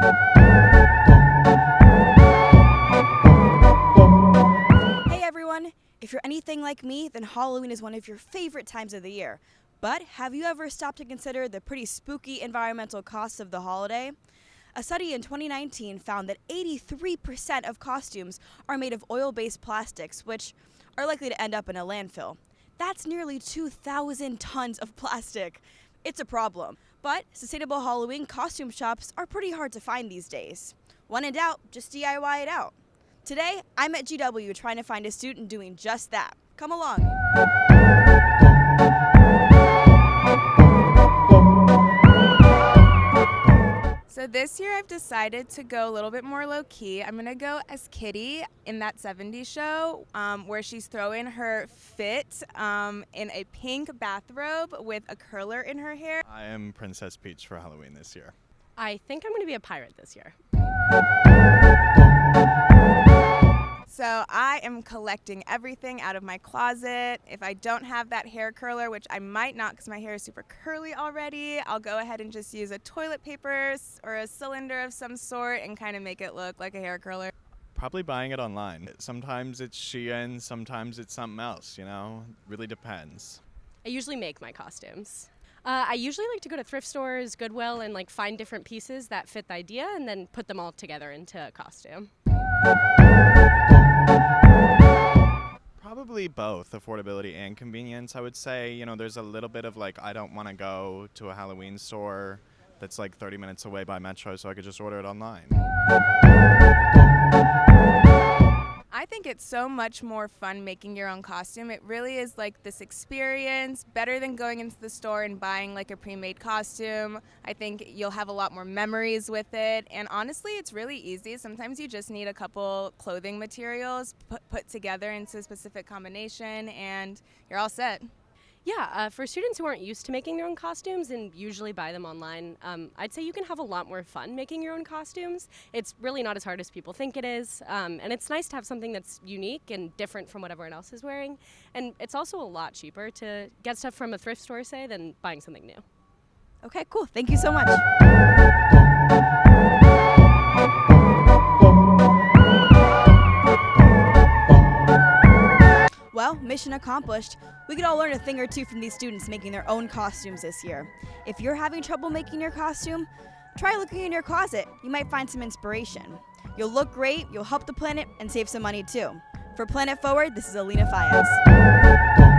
Hey everyone! If you're anything like me, then Halloween is one of your favorite times of the year. But have you ever stopped to consider the pretty spooky environmental costs of the holiday? A study in 2019 found that 83% of costumes are made of oil-based plastics, which are likely to end up in a landfill. That's nearly 2,000 tons of plastic. It's a problem. But sustainable Halloween costume shops are pretty hard to find these days. When in doubt, just DIY it out. Today, I'm at GW trying to find a student doing just that. Come along. So this year I've decided to go a little bit more low-key. I'm going to go as Kitty in that 70s show where she's throwing her fit in a pink bathrobe with a curler in her hair. I am Princess Peach for Halloween this year. I think I'm going to be a pirate this year. So I am collecting everything out of my closet. If I don't have that hair curler, which I might not because my hair is super curly already, I'll go ahead and just use a toilet paper or a cylinder of some sort and kind of make it look like a hair curler. Probably buying it online. Sometimes it's Shein, sometimes it's something else, really depends. I usually make my costumes. I usually like to go to thrift stores, Goodwill, and find different pieces that fit the idea and then put them all together into a costume. Probably both affordability and convenience, I would say. There's a little bit of I don't want to go to a Halloween store that's 30 minutes away by Metro, so I could just order it online. I think it's so much more fun making your own costume. It really is this experience, better than going into the store and buying a pre-made costume. I think you'll have a lot more memories with it. And honestly, it's really easy. Sometimes you just need a couple clothing materials put together into a specific combination and you're all set. Yeah, for students who aren't used to making their own costumes and usually buy them online, I'd say you can have a lot more fun making your own costumes. It's really not as hard as people think it is, and it's nice to have something that's unique and different from what everyone else is wearing. And it's also a lot cheaper to get stuff from a thrift store, say, than buying something new. Okay, cool. Thank you so much. Well, mission accomplished. We could all learn a thing or two from these students making their own costumes this year. If you're having trouble making your costume, try looking in your closet. You might find some inspiration. You'll look great, you'll help the planet, and save some money too. For Planet Forward, this is Aleena Fayaz.